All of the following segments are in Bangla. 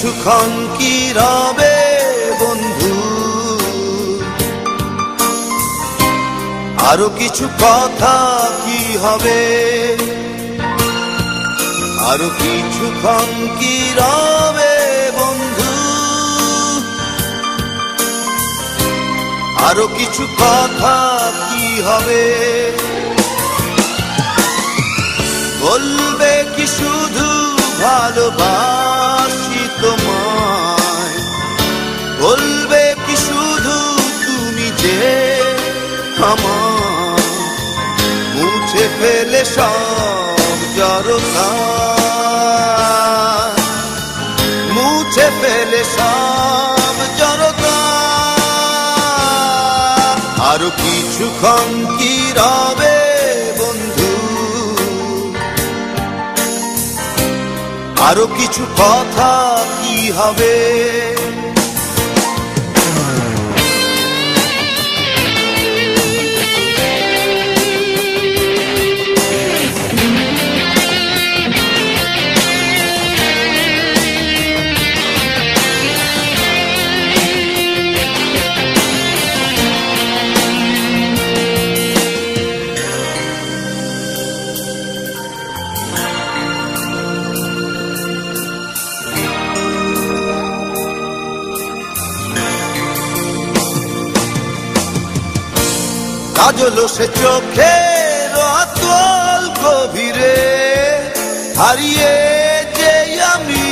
কিছুক্ষণ কি রবে বন্ধু, আরো কিছু কথা কি হবে, আরো কিছুক্ষণ কি রবে বন্ধু, আরো কিছু কথা কি হবে। বলবে কি শুধু ভালোবাসি তোমায়, বলবে কি শুধু তুমি যে আমার, মুছে ফেলে সব জড়তা, মুছে ফেলে সব জড়তা। আরো কিছুক্ষণ কি রবে বন্ধু, আরো কিছু কথা কি হবে। কাজল সে চোখের অতল গভীরে, হারিয়ে যে আমি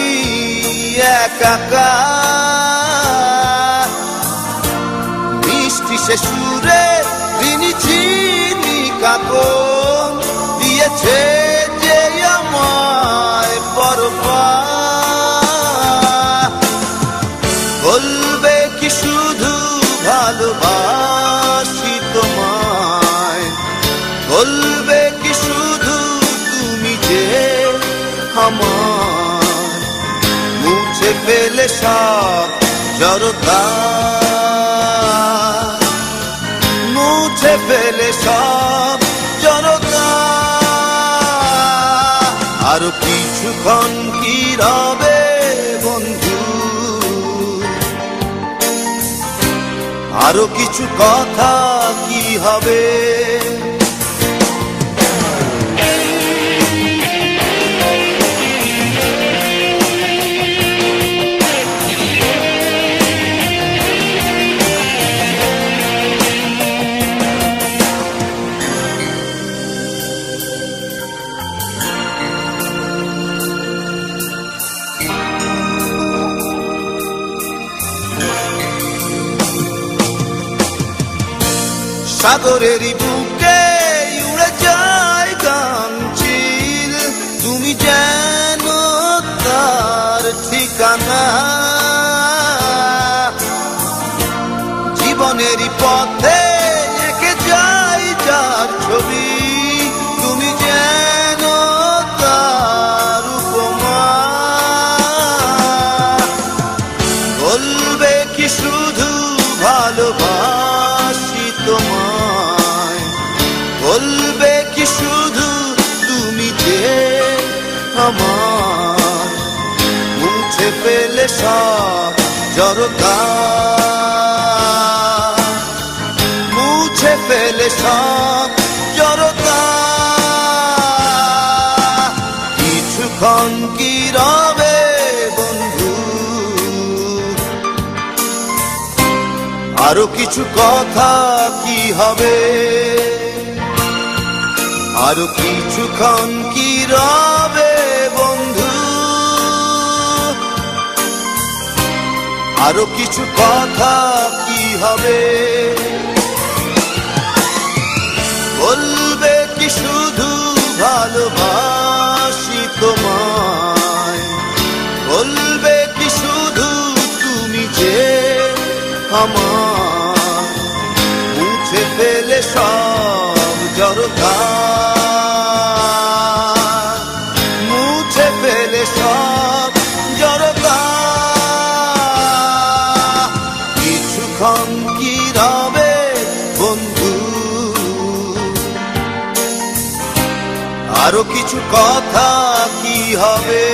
একা, মিষ্টি সে সুরে ঋণী চিনি কাকন দিয়েছে যে আমায় পরপা। বলবে কি শুধু ভালোবাসি তোমায়, বলবে কি শুধু তুমি যে আমার, মুছে ফেলে সব জড়তা, মুছে ফেলে সব জড়তা। আরো কিছুক্ষণ কি রবে বন্ধু, আরো কিছু কথা কি হবে। সাগরেরই বুকে উড়ে যায় গামচিল, তুমি যেন তার ঠিকানা। জীবনেরই পথে এঁকে যাই যার ছবি, তুমি যেন তার উপমা। বলবে কি শুধু ভালোবাসি তোমায়, বলবে কি শুধু তুমি যে আমার, মুছে ফেলে সব জড়তা, মুছে ফেলে সব জড়তা। কিছুক্ষণ কি রবে বন্ধু, আরো কিছু কথা কি হবে, আরো কিছুক্ষণ কি রবে বন্ধু, আরো কিছু কথা কি হবে। বলবে কি শুধু ভালোবাসি তোমায়, বলবে কি শুধু তুমি যে আমার, মুছে ফেলে সব জড়তা, মুছে ফেলে সব জড়তা। কিছুক্ষণ কি রবে বন্ধু, আরো কিছু কথা কি হবে।